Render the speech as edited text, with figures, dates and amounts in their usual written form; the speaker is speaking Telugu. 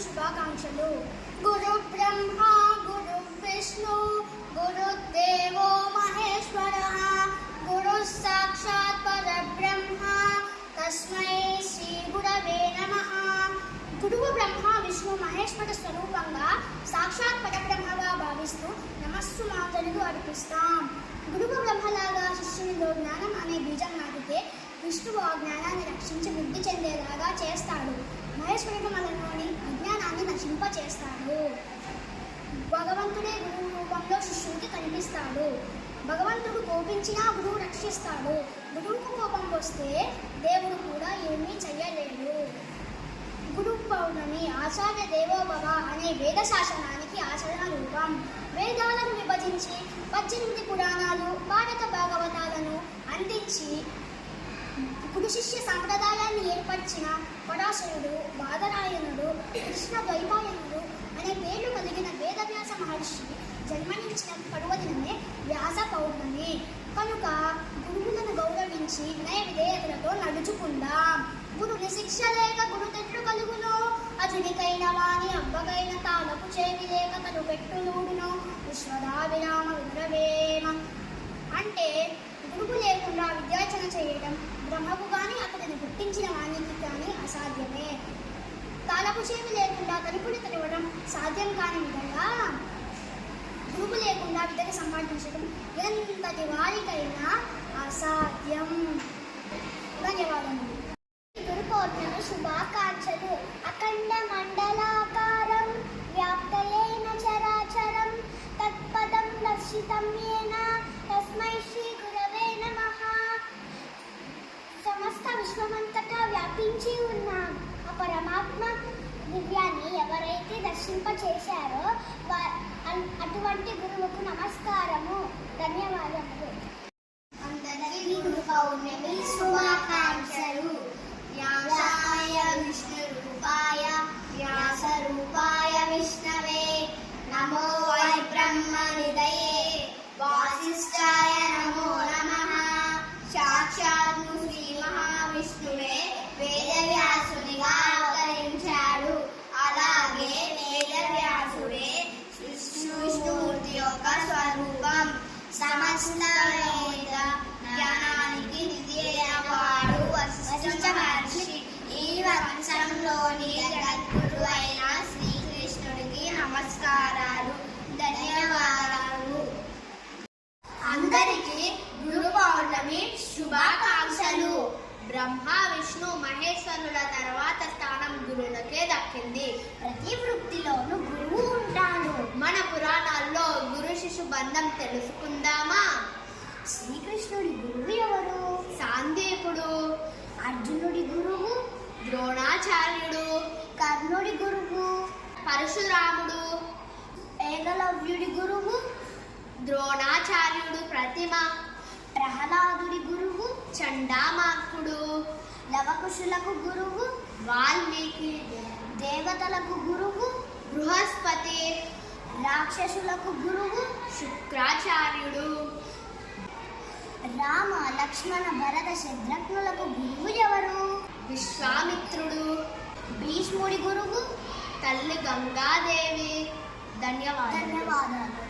శుభాకాంక్షలు. గురు బ్రహ్మ గురు విష్ణు గురుదేవో మహేశ్వరః గురు సాక్షాత్ పరబ్రహ్మ తస్మై శ్రీ గురవే నమః. గురువు బ్రహ్మ విష్ణు మహేశ్వర స్వరూపంగా సాక్షాత్ పరబ్రహ్మగా భావిస్తూ నమస్సు మాతలు అర్పిస్తాం. గురువు బ్రహ్మలాగా శిష్యునిలో జ్ఞానం అనే బీజం నాటితే విష్ణువు ఆ జ్ఞానాన్ని రక్షించి వృద్ధి చెందేలాగా చేస్తాడు. మహేశ్వరుడు మనలోని అజ్ఞానాన్ని నశింపచేస్తాడు. భగవంతుడే గురువు రూపంలో శిష్యుడికి కనిపిస్తాడు. భగవంతుడు కోపించినా గురువు రక్షిస్తాడు. గురువుకు కోపం వస్తే దేవుడు కూడా ఏమీ చెయ్యలేడు. గురు పౌర్ణమి ఆచార్య దేవోభవ అనే వేద శాసనానికి ఆచరణ రూపం. వేదాలను విభజించి 18 పురాణాలు భారత భాగవతాలను అందించి గురు శిష్య సంప్రదాయాన్ని ఏర్పరిచిన పరాశరుడు, బాదరాయణుడు, కృష్ణ ద్వైపాయనుడు అనే పేర్లు కలిగిన వేదవ్యాస మహర్షి జన్మనించిన పర్వదినమే వ్యాస పౌర్ణమి. కనుక గురువులను గౌరవించి వినయ విధేయతలతో నడుచుకుందాం. గురుని శిక్ష లేక గురుతెట్లు కలుగును, అజునికైన వాణి అబ్బగైన తాళపు చేవి లేక తను పెట్టులూడును విశ్వదాభిరామ విగ్రవేమ. అంటే గురువు లేకుండా విద్యార్చన చేయడం బ్రహ్మకు కానీ అతడిని పుట్టించిన వాణికి కానీ అసాధ్యమే. తాళపు చేవి లేకుండా తలుపులు తెరవడం సాధ్యం కాని విధంగా గురువు లేకుండా విద్యను సంపాదించడం ఎంతటి వారికైనా అసాధ్యం. ధన్యవాదములు. గురు పౌర్ణమి శుభాకాంక్షలు. అఖండ మండలాకారం వ్యాప్తయేన చరాచరం తత్పదం దర్శితం యేన తస్మై శ్రీ గురవే నమః. సమస్త విశ్వమంతటా వ్యాపించి ఉన్న ఆ పరమాత్మ దివ్యాన్ని ఎవరైతే దర్శింపచేశారో అటువంటి గురువుకు నమస్కారము. ధన్యవాదములు. అందరికీ గురు పౌర్ణమి శుభాకాంక్షలు. వ్యాసాయ విష్ణు రూపాయ వ్యాస రూపాయ విష్ణవే నమో వై బ్రహ్మ నిధయే వాసిష్ఠాయ నమో నమః. సాక్షాత్ శ్రీ మహావిష్ణువే వేదవ్యాసునిగా అవతరించాడు. అలాగే వేదవ్యాసుడే విష్ణుమూర్తి యొక్క స్వరూపం. సమస్త వేద జ్ఞానానికి నిధి అయినవాడు వశిష్ఠ మహర్షి. ఈ వంశంలోని జగద్గురు అయిన శ్రీకృష్ణుడికి నమస్కారాలు. ధన్యవాదాలు. అందరికీ గురు పౌర్ణమి శుభాకాంక్షలు. బ్రహ్మ విష్ణు మహేశ్వరుల తర్వాత స్థానం గురువులకే దక్కింది. ప్రతి వృత్తిలోనూ గురువు ఉంటాడు. మన పురాణాల్లో గురు శిశు బంధం తెలుసుకుందామా? శ్రీకృష్ణుడి గురువు ఎవరు? సాందీపుడు. అర్జునుడి గురువు ద్రోణాచార్యుడు. కర్ణుడి గురువు పరశురాముడు. ఏకలవ్యుడి గురువు ద్రోణాచార్యుడు ప్రతిమ. ప్రహ్లాదుడి గురువు చండామార్కుడు. లవకుశులకు గురువు వాల్మీకి. దేవతలకు గురువు బృహస్పతి. రాక్షసులకు గురువు శుక్రాచార్యుడు. రామ లక్ష్మణ భరత శత్రుఘ్నులకు గురువు ఎవరు? విశ్వామిత్రుడు. భీష్ముడి గురువు తల్లి గంగాదేవి. ధన్యవాదాలు.